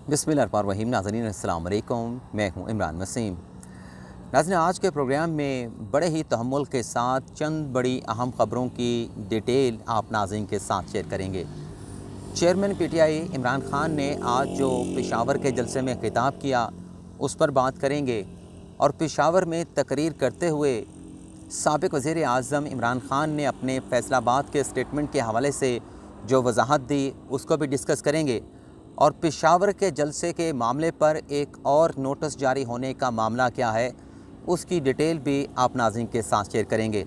बिस्मिल्लाहिर्रहमानिर्रहीम। नाज़रीन अस्सलाम वालेकुम, मैं हूँ इमरान वसीम। नाज़रीन, आज के प्रोग्राम में बड़े ही तहम्मुल के साथ चंद बड़ी अहम ख़बरों की डिटेल आप नाज़रीन के साथ शेयर करेंगे। चेयरमैन पीटीआई इमरान खान ने आज जो पेशावर के जलसे में खिताब किया उस पर बात करेंगे और पेशावर में तकरीर करते हुए साबिक़ वज़ीर आज़म इमरान खान ने अपने फैसलाबाद के स्टेटमेंट के हवाले से जो वजाहत दी उसको भी डिस्कस करेंगे और पेशावर के जलसे के मामले पर एक और नोटिस जारी होने का मामला क्या है उसकी डिटेल भी आप नाज़रीन के साथ शेयर करेंगे।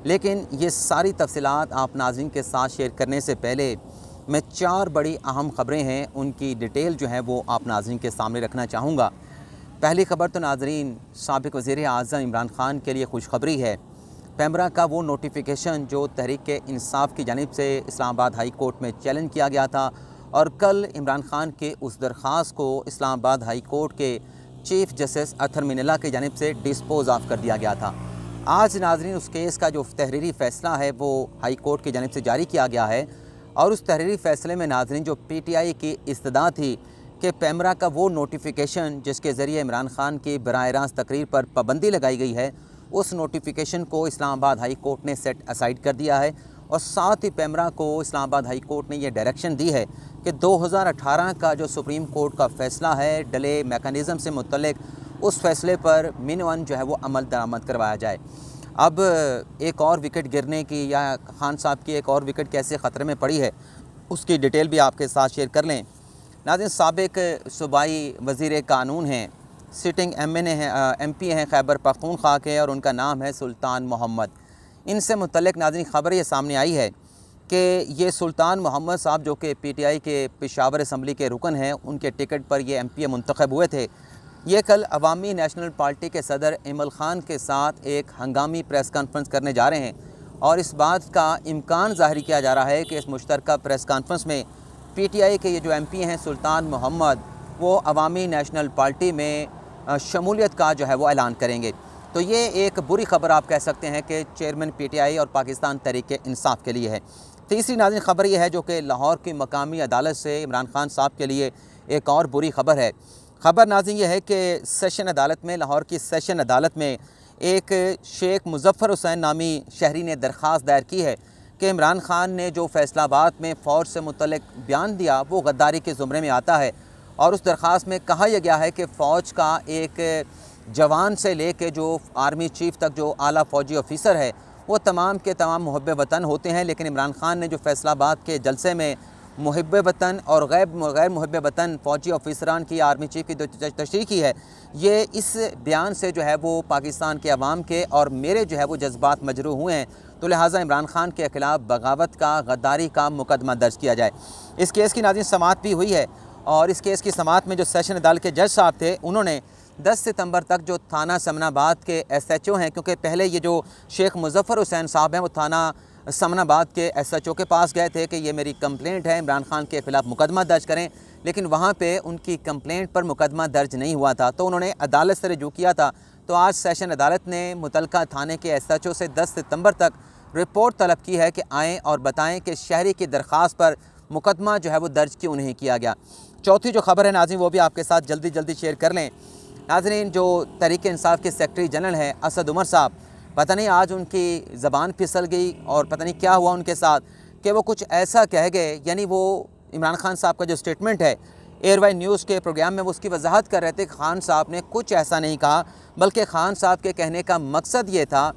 लेकिन ये सारी तफसीलात आप नाज़रीन के साथ शेयर करने से पहले मैं चार बड़ी अहम ख़बरें हैं उनकी डिटेल जो है वो आप नाज़रीन के सामने रखना चाहूँगा। पहली ख़बर तो नाज़रीन साबिक़ वज़ीर आज़म इमरान खान के लिए खुशखबरी है। पैमरा का वो नोटिफिकेशन जो तहरीक इंसाफ की जानिब से इस्लामाबाद हाई कोर्ट में चैलेंज किया गया था और कल इमरान खान के उस दरख्वास्त को इस्लामाबाद हाई कोर्ट के चीफ़ जस्टिस अतर मिनल्ला की जानिब से डिस्पोज ऑफ कर दिया गया था। आज नाज़रीन उस केस का जो तहरीरी फ़ैसला है वो हाई कोर्ट की जानिब से जारी किया गया है और उस तहरीरी फ़ैसले में नाज़रीन जो पीटीआई की इस्तदा थी कि पैमरा का वो नोटिफिकेशन जिसके ज़रिए इमरान खान की बराह रास्त तकरीर पर पाबंदी लगाई गई है उस नोटिफिकेशन को इस्लामाबाद हाई कोर्ट ने सेट असाइड कर दिया है और साथ ही पैमरा को इस्लामाबाद हाई कोर्ट ने यह डायरेक्शन दी है कि 2018 का जो सुप्रीम कोर्ट का फ़ैसला है डिले मेकनिज़म से मुतल्लिक उस फ़ैसले पर मिनवन जो है वो अमल दरामद करवाया जाए। अब एक और विकेट गिरने की या खान साहब की एक और विकेट कैसे ख़तरे में पड़ी है उसकी डिटेल भी आपके साथ शेयर कर लें। नाज़रीन साबिक़ सूबाई वज़ीर कानून हैं, सिटिंग MP हैं खैबर पख्तूनख्वा के और उनका नाम है सुल्तान मोहम्मद। इनसे मुतल्लिक नाज़रीन ख़बर ये सामने आई है कि ये सुल्तान मोहम्मद साहब जो कि पीटीआई के पेशावर असम्बली के रुकन हैं उनके टिकट पर ये MP मुंतखब हुए थे। ये कल अवामी नेशनल पार्टी के सदर इमल खान के साथ एक हंगामी प्रेस कॉन्फ्रेंस करने जा रहे हैं और इस बात का इम्कान ज़ाहिर किया जा रहा है कि इस मुश्तरका प्रेस कॉन्फ्रेंस में पीटीआई के ये जो MP हैं सुल्तान मोहम्मद वो अवामी नेशनल पार्टी में शमूलियत का जो है वो ऐलान करेंगे। तो ये एक बुरी ख़बर आप कह सकते हैं कि चेयरमैन पीटीआई और पाकिस्तान तहरीक इंसाफ के लिए है। तीसरी नाज़रीन ख़बर यह है जो कि लाहौर की मकामी अदालत से इमरान खान साहब के लिए एक और बुरी ख़बर है। ख़बर नाज़रीन यह है कि सेशन अदालत में लाहौर की सेशन अदालत में एक शेख मुज़फ़्फ़र हुसैन नामी शहरी ने दरख्वास्त दायर की है कि इमरान खान ने जो फैसलाबाद में फ़ौज से मुतल्लिक बयान दिया वो गद्दारी के ज़ुमरे में आता है और उस दरख्वास्त में कहा यह गया है कि फ़ौज का एक जवान से लेके जो आर्मी चीफ़ तक जो आला फ़ौजी ऑफ़िसर है वो तमाम के तमाम मुहब्बे वतन होते हैं। लेकिन इमरान खान ने जो फैसलाबाद के जलसे में मुहब्बे वतन और गैर मुहब्बे वतन फ़ौजी ऑफ़िसरान की आर्मी चीफ़ की तशरीह की है, ये इस बयान से जो है वो पाकिस्तान के अवाम के और मेरे जो है वो जज्बात मजरूह हुए हैं। तो लिहाजा इमरान खान के ख़िलाफ़ बगावत का गद्दारी का मुकदमा दर्ज किया जाए। इस केस की नाज़रीन समाअत भी हुई है और इस केस की समाअत में जो सेशन अदालत के जज साहब थे उन्होंने 10 सितंबर तक जो थाना समनाबाद के SHO हैं, क्योंकि पहले ये जो शेख मुज़फ़्फ़र हुसैन साहब हैं वो थाना समनाबाद के SHO के पास गए थे कि ये मेरी कंप्लेंट है, इमरान खान के ख़िलाफ़ मुकदमा दर्ज करें, लेकिन वहाँ पे उनकी कंप्लेंट पर मुकदमा दर्ज नहीं हुआ था तो उन्होंने अदालत से रुजू किया था। तो आज सेशन अदालत ने मुतलका थाने के SHO से 10 सितंबर तक रिपोर्ट तलब की है कि आएँ और बताएँ कि शहरी की दरख्वास्त पर मुकदमा जो है वो दर्ज क्यों नहीं किया गया। चौथी जो ख़बर है नाज़रीन वो भी आपके साथ जल्दी शेयर कर लें। नाज़रीन जो तहरीक इंसाफ के सेक्रेटरी जनरल हैं असद उमर साहब, पता नहीं आज उनकी ज़बान फिसल गई और पता नहीं क्या हुआ उनके साथ कि वो कुछ ऐसा कह गए, यानी वो इमरान खान साहब का जो स्टेटमेंट है एयरवाई न्यूज़ के प्रोग्राम में वो उसकी वजाहत कर रहे थे। खान साहब ने कुछ ऐसा नहीं कहा, बल्कि खान साहब के कहने का मकसद ये था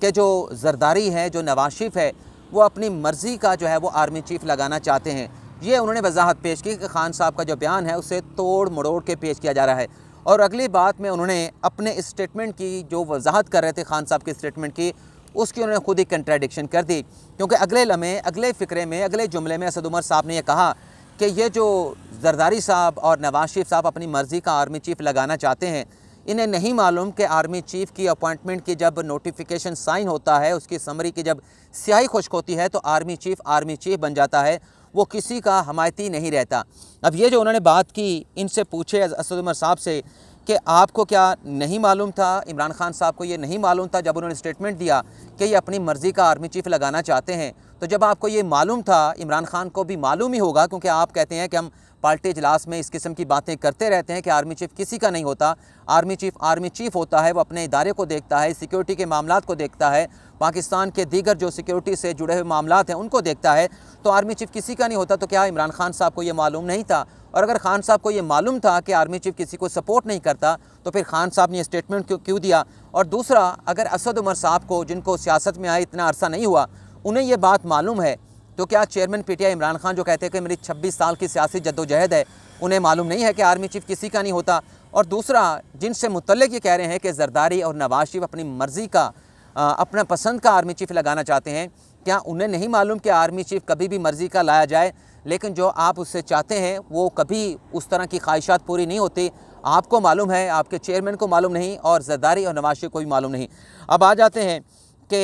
कि जो जरदारी है, जो नवाज शरीफ है, वो अपनी मर्ज़ी का जो है वो आर्मी चीफ़ लगाना चाहते हैं। ये उन्होंने वजाहत पेश की कि खान साहब का जो बयान है उसे तोड़ मरोड़ के पेश किया जा रहा है। और अगली बात में उन्होंने अपने स्टेटमेंट की जो वजाहत कर रहे थे खान साहब के स्टेटमेंट की, उसकी उन्होंने खुद ही कंट्राडिक्शन कर दी, क्योंकि अगले लम्हे, अगले फ़िक्रे में, अगले जुमले में असद उमर साहब ने यह कहा कि ये जो जरदारी साहब और नवाज शरीफ साहब अपनी मर्ज़ी का आर्मी चीफ़ लगाना चाहते हैं, इन्हें नहीं मालूम कि आर्मी चीफ़ की अपॉइंटमेंट की जब नोटिफिकेशन साइन होता है, उसकी समरी की जब स्याही खुश्क होती है तो आर्मी चीफ़ बन जाता है, वो किसी का हमायती नहीं रहता। अब ये जो उन्होंने बात की, इनसे पूछे असद उमर साहब से कि आपको क्या नहीं मालूम था, इमरान खान साहब को ये नहीं मालूम था जब उन्होंने स्टेटमेंट दिया कि ये अपनी मर्ज़ी का आर्मी चीफ़ लगाना चाहते हैं, तो जब आपको ये मालूम था, इमरान खान को भी मालूम ही होगा, क्योंकि आप कहते हैं कि हम पार्टी इजलास में इस किस्म की बातें करते रहते हैं कि आर्मी चीफ किसी का नहीं होता, आर्मी चीफ होता है, वो अपने इदारे को देखता है, सिक्योरिटी के मामलात को देखता है, पाकिस्तान के दीगर जो सिक्योरिटी से जुड़े हुए मामलात हैं उनको देखता है, तो आर्मी चीफ किसी का नहीं होता। तो क्या इमरान खान साहब को ये मालूम नहीं था? और अगर खान साहब को ये मालूम था कि आर्मी चीफ किसी को सपोर्ट नहीं करता, तो फिर खान साहब ने ये स्टेटमेंट क्यों दिया? और दूसरा, अगर असद उमर साहब को, जिनको सियासत में आए इतना अरसा नहीं हुआ, उन्हें ये बात मालूम है, तो क्या चेयरमैन पीटीआई इमरान खान जो कहते हैं कि मेरी 26 साल की सियासी जद्दोजहद है, उन्हें मालूम नहीं है कि आर्मी चीफ किसी का नहीं होता? और दूसरा, जिनसे मुतल्लिक ये कह रहे हैं कि जरदारी और नवाज शरीफ अपनी मर्ज़ी का, अपना पसंद का आर्मी चीफ लगाना चाहते हैं, क्या उन्हें नहीं मालूम कि आर्मी चीफ कभी भी मर्ज़ी का लाया जाए, लेकिन जो आप उससे चाहते हैं वो कभी उस तरह की ख्वाहिशात पूरी नहीं होती? आपको मालूम है, आपके चेयरमैन को मालूम नहीं, और जरदारी और नवाज शरीफ को भी मालूम नहीं। अब आ जाते हैं कि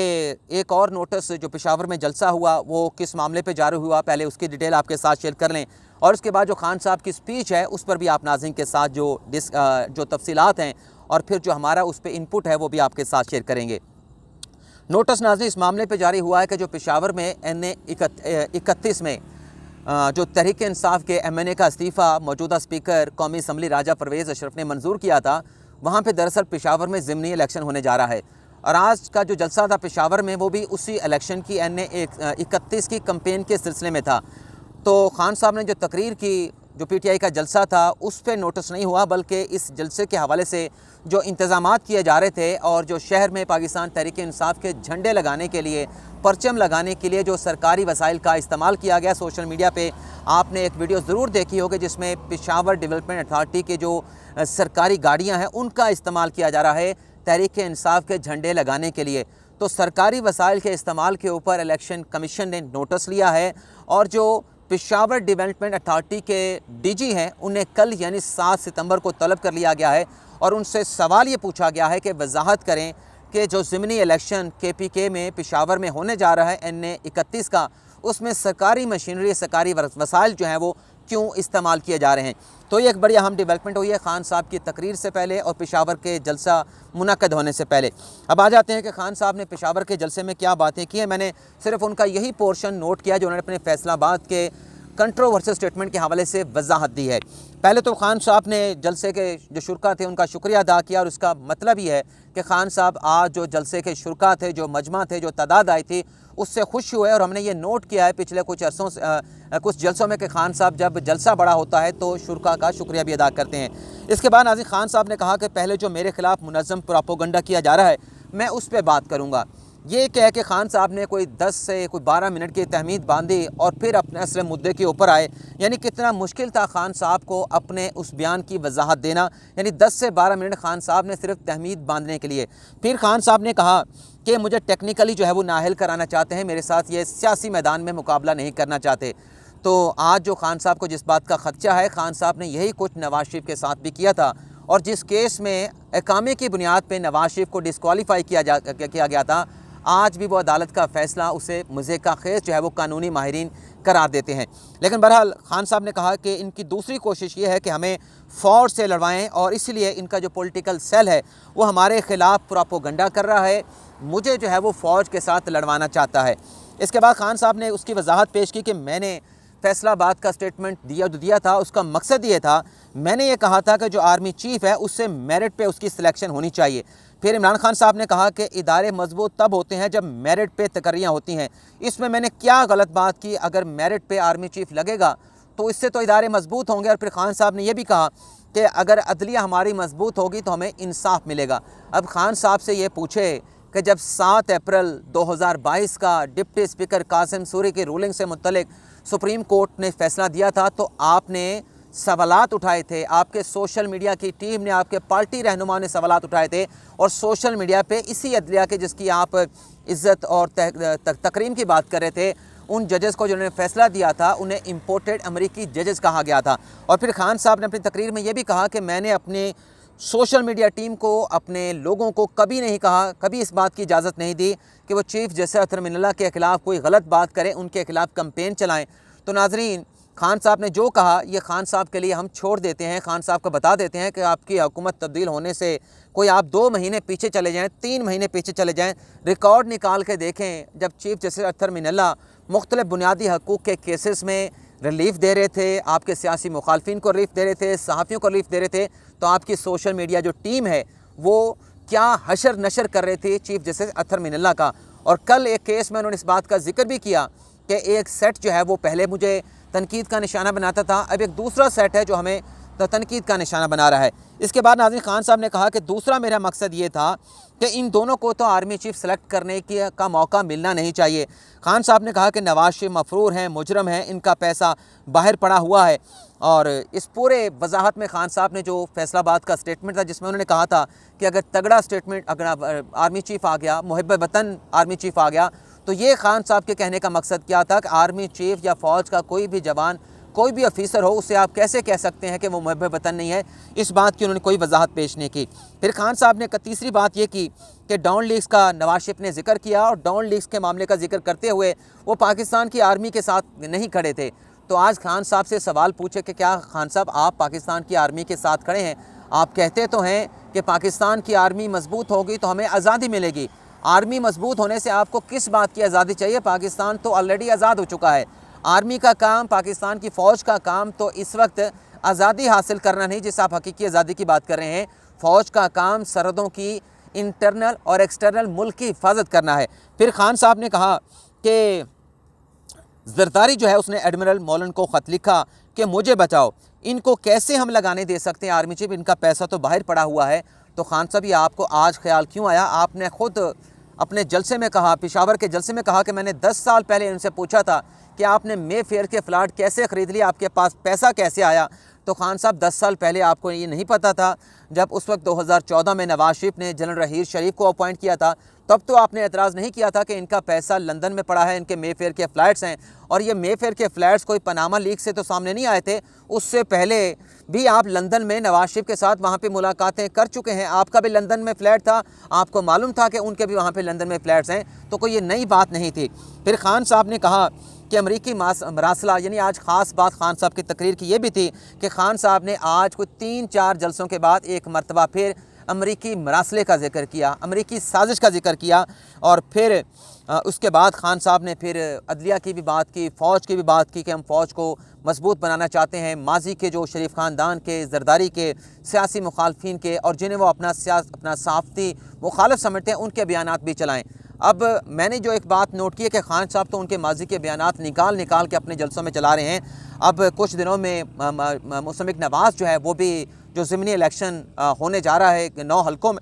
एक और नोटिस जो पेशावर में जलसा हुआ वो किस मामले पे जारी हुआ, पहले उसकी डिटेल आपके साथ शेयर कर लें, और उसके बाद जो खान साहब की स्पीच है उस पर भी आप नाज़रीन के साथ जो तफसीलात हैं और फिर जो हमारा उस पर इनपुट है वो भी आपके साथ शेयर करेंगे। नोटिस नाज़रीन इस मामले पे जारी हुआ है कि जो पेशावर में NA 31 में जो तहरीक इंसाफ के MNA का इस्तीफ़ा मौजूदा स्पीकर कौमी असम्बली राजा परवेज़ अशरफ ने मंजूर किया था, वहाँ पे दरअसल पेशावर में ज़िमनी इलेक्शन होने जा रहा है, और आज का जो जलसा था पेशावर में वो भी उसी इलेक्शन की NA 31 की कैंपेन के सिलसिले में था। तो खान साहब ने जो तकरीर की, जो PTI का जलसा था उस पर नोटिस नहीं हुआ, बल्कि इस जलसे के हवाले से जो इंतज़ामात किए जा रहे थे और जो शहर में पाकिस्तान तहरीक इंसाफ के झंडे लगाने के लिए, परचम लगाने के लिए जो सरकारी वसाइल का इस्तेमाल किया गया, सोशल मीडिया पे आपने एक वीडियो ज़रूर देखी होगी जिसमें पेशावर डेवलपमेंट अथॉरिटी के जो सरकारी गाड़ियाँ हैं उनका इस्तेमाल किया जा रहा है तहरीक इंसाफ के झंडे लगाने के लिए। तो सरकारी वसाइल के इस्तेमाल के ऊपर इलेक्शन कमीशन ने नोटिस लिया है, और जो पेशावर डेवलपमेंट अथॉरिटी के DG हैं उन्हें कल यानी 7 सितंबर को तलब कर लिया गया है, और उनसे सवाल ये पूछा गया है कि वजाहत करें कि जो ज़िमनी इलेक्शन KPK में पेशावर में होने जा रहा है NA 31 का, उसमें सरकारी मशीनरी, सरकारी वसाइल जो हैं वो क्यों इस्तेमाल किए जा रहे हैं। तो ये एक बड़ी अहम डेवलपमेंट हुई है खान साहब की तकरीर से पहले और पेशावर के जलसा मुनक़द होने से पहले। अब आ जाते हैं कि खान साहब ने पेशावर के जलसे में क्या बातें की हैं। मैंने सिर्फ उनका यही पोर्शन नोट किया जो उन्होंने अपने फैसलाबाद के कंट्रोवर्शियल स्टेटमेंट के हवाले से वजाहत दी है। पहले तो खान साहब ने जलसे के जो शुरका थे उनका शुक्रिया अदा किया, और उसका मतलब ये है कि खान साहब आज जो जलसे के शुरका थे, जो मजमा थे, जो तादाद आई थी, उससे खुश हुए। और हमने ये नोट किया है पिछले कुछ अरसों से, कुछ जलसों में कि खान साहब जब जलसा बड़ा होता है तो शुरका का शुक्रिया भी अदा करते हैं। इसके बाद नाज़रीन खान साहब ने कहा कि पहले जो मेरे ख़िलाफ़ मुनज़्ज़म प्रोपेगेंडा किया जा रहा है मैं उस पर बात करूँगा। ये कह के खान साहब ने कोई 10 से कोई 12 मिनट की तहमीद बांधी और फिर अपने असली मुद्दे के ऊपर आए। यानी कितना मुश्किल था खान साहब को अपने उस बयान की वजाहत देना। यानी 10 से 12 मिनट खान साहब ने सिर्फ तहमीद बांधने के लिए। फिर खान साहब ने कहा कि मुझे टेक्निकली जो है वो नाअहल कराना चाहते हैं, मेरे साथ ये सियासी मैदान में मुकाबला नहीं करना चाहते। तो आज जो खान साहब को जिस बात का खदशा है, खान साहब ने यही कुछ नवाज शरीफ के साथ भी किया था, और जिस केस में इकामे की बुनियाद पर नवाज शरीफ को डिस्क्वालीफाई किया गया था, आज भी वो अदालत का फ़ैसला उसे मज़े का खेस जो है वो कानूनी माहिरीन करार देते हैं। लेकिन बहरहाल खान साहब ने कहा कि इनकी दूसरी कोशिश ये है कि हमें फ़ौज से लड़वाएं, और इसलिए इनका जो पॉलिटिकल सेल है वो हमारे ख़िलाफ़ प्रोपेगेंडा कर रहा है, मुझे जो है वो फ़ौज के साथ लड़वाना चाहता है। इसके बाद खान साहब ने उसकी वजाहत पेश की कि मैंने फैसलाबाद का स्टेटमेंट दिया था, उसका मकसद ये था, मैंने ये कहा था कि जो आर्मी चीफ़ है उससे मेरिट पे उसकी सिलेक्शन होनी चाहिए। फिर इमरान खान साहब ने कहा कि इदारे मजबूत तब होते हैं जब मेरिट पे तकर्रियाँ होती हैं। इसमें मैंने क्या गलत बात की? अगर मेरिट पे आर्मी चीफ़ लगेगा तो इससे तो इदारे मजबूत होंगे। और फिर खान साहब ने यह भी कहा कि अगर अदलिया हमारी मजबूत होगी तो हमें इंसाफ मिलेगा। अब खान साहब से ये पूछे कि जब 7 अप्रैल 2022 का डिप्टी स्पीकर कासिम सूरी की रूलिंग से मुतल्लिक सुप्रीम कोर्ट ने फ़ैसला दिया था, तो आपने सवालात उठाए थे, आपके सोशल मीडिया की टीम ने, आपके पार्टी रहनुमा ने सवालात उठाए थे, और सोशल मीडिया पे इसी अदलिया के जिसकी आप इज़्ज़त और तकरीम की बात कर रहे थे, उन जजेस को जिन्होंने फ़ैसला दिया था उन्हें इम्पोर्टेड अमेरिकी जजेस कहा गया था। और फिर खान साहब ने अपनी तकरीर में ये भी कहा कि मैंने अपने सोशल मीडिया टीम को, अपने लोगों को कभी नहीं कहा, कभी इस बात की इजाज़त नहीं दी कि वो चीफ़ जस्टिस अतर मिनल्ला के ख़िलाफ़ कोई गलत बात करें, उनके ख़िलाफ़ कंपेन चलाएँ। तो नाज़रीन खान साहब ने जो कहा ये खान साहब के लिए हम छोड़ देते हैं, खान साहब को बता देते हैं कि आपकी हुकूमत तब्दील होने से कोई आप 2 महीने पीछे चले जाएँ, 3 महीने पीछे चले जाएँ, रिकॉर्ड निकाल के देखें जब चीफ़ जस्टिस अतर मिनल्ला मुख्तलिफ बुनियादी हकूक़ के केसेस में रिलीफ दे रहे थे, आपके सियासी मुखालफिन को रिलीफ दे रहे थे, सहाफ़ियों को रिलीफ दे रहे थे, तो आपकी सोशल मीडिया जो टीम है वो क्या हशर नशर कर रहे थे चीफ जस्टिस अतहर मिनल्ला का। और कल एक केस में उन्होंने इस बात का जिक्र भी किया कि एक सेट जो है वो पहले मुझे तनकीद का निशाना बनाता था, अब एक दूसरा सेट है जो हमें तनकीद का निशाना बना रहा है। इसके बाद नाज़रीन खान साहब ने कहा कि दूसरा मेरा मकसद ये था कि इन दोनों को तो आर्मी चीफ सेलेक्ट करने का मौका मिलना नहीं चाहिए। खान साहब ने कहा कि नवाज शरीफ मफरूर हैं, मुजरम हैं, इनका पैसा बाहर पड़ा हुआ है। और इस पूरे वजाहत में खान साहब ने जो फैसलाबाद का स्टेटमेंट था जिसमें उन्होंने कहा था कि अगर तगड़ा स्टेटमेंट अगर आर्मी चीफ आ गया, मुहिब वतन आर्मी चीफ आ गया, तो ये खान साहब के कहने का मकसद क्या था कि आर्मी चीफ या फ़ौज का कोई भी जवान, कोई भी ऑफिसर हो, उससे आप कैसे कह सकते हैं कि वो मुहिब वतन नहीं है। इस बात की उन्होंने कोई वजाहत पेश नहीं की। फिर खान साहब ने तीसरी बात ये की कि डाउन लीग्स का नवाज शरीफ ने जिक्र किया, और डाउन लीग्स के मामले का जिक्र करते हुए वो पाकिस्तान की आर्मी के साथ नहीं खड़े थे। तो आज खान साहब से सवाल पूछे कि क्या खान साहब आप पाकिस्तान की आर्मी के साथ खड़े हैं? आप कहते तो हैं कि पाकिस्तान की आर्मी मजबूत होगी तो हमें आज़ादी मिलेगी। आर्मी मजबूत होने से आपको किस बात की आज़ादी चाहिए? पाकिस्तान तो ऑलरेडी आज़ाद हो चुका है। आर्मी का काम, पाकिस्तान की फ़ौज का काम तो इस वक्त आज़ादी हासिल करना नहीं, जिस आप हकीकी आज़ादी की बात कर रहे हैं। फ़ौज का काम सरहदों की इंटरनल और एक्सटर्नल मुल्क की हिफाजत करना है। फिर खान साहब ने कहा कि जरदारी जो है उसने एडमिरल मौलन को ख़त लिखा कि मुझे बचाओ, इनको कैसे हम लगाने दे सकते हैं आर्मी चीफ, इनका पैसा तो बाहर पड़ा हुआ है। तो खान साहब ये आपको आज ख्याल क्यों आया? आपने ख़ुद अपने जलसे में कहा, पेशावर के जलसे में कहा कि मैंने 10 साल पहले इनसे पूछा था कि आपने मे फेयर के फ्लैट कैसे ख़रीद लिया, आपके पास पैसा कैसे आया? तो खान साहब 10 साल पहले आपको ये नहीं पता था? जब उस वक्त 2014 में नवाज शरीफ ने जनरल रहीर शरीफ को अपॉइंट किया था, तब तो आपने एतराज़ नहीं किया था कि इनका पैसा लंदन में पड़ा है, इनके मे फेयर के फ़्लैट्स हैं। और ये मे फेयर के फ़्लैट्स कोई पनामा लीक से तो सामने नहीं आए थे, उससे पहले भी आप लंदन में नवाज शरीफ के साथ वहाँ पे मुलाकातें कर चुके हैं। आपका भी लंदन में फ़्लैट था, आपको मालूम था कि उनके भी वहाँ पे लंदन में फ़्लैट्स हैं, तो कोई ये नई बात नहीं थी। फिर खान साहब ने कहा कि अमरीकी मरासला, यानी आज ख़ास बात खान साहब की तकरीर की ये भी थी कि खान साहब ने आज कुछ 3-4 जलसों के बाद एक मरतबा फिर अमरीकी मरासले का जिक्र किया, अमरीकी साजिश का जिक्र किया। और फिर उसके बाद खान साहब ने फिर अदलिया की भी बात की, फ़ौज की भी बात की कि हम फ़ौज को मजबूत बनाना चाहते हैं। माजी के जो शरीफ ख़ानदान के, जरदारी के, सियासी मुखालफिन के, और जिन्हें वो अपना साफ़ती मुखालफ समझते हैं, उनके बयानात भी चलाएँ। अब मैंने जो एक बात नोट की है कि खान साहब तो उनके माजी के बयानात निकाल के अपने जलसों में चला रहे हैं। अब कुछ दिनों में मुस्तमिक नवाज़ जो है वो भी जो ज़िमनी इलेक्शन होने जा रहा है 9 हलकों में,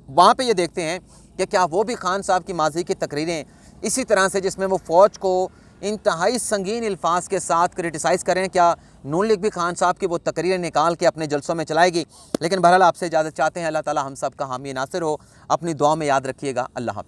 वहाँ पे ये देखते हैं कि क्या वो भी खान साहब की माजी की तकरीरें इसी तरह से, जिसमें वो फ़ौज को इंतहाई संगीन अल्फाज के साथ क्रिटिसाइज़ करें, क्या नून लीग भी खान साहब की वो तकरीरें निकाल के अपने जलसों में चलाएगी? लेकिन बहरहाल आपसे इजाज़त चाहते हैं। अल्लाह ताला हम सब का हामी नासिर हो। अपनी दुआ में याद रखिएगा। अल्लाह हाफ़िज़।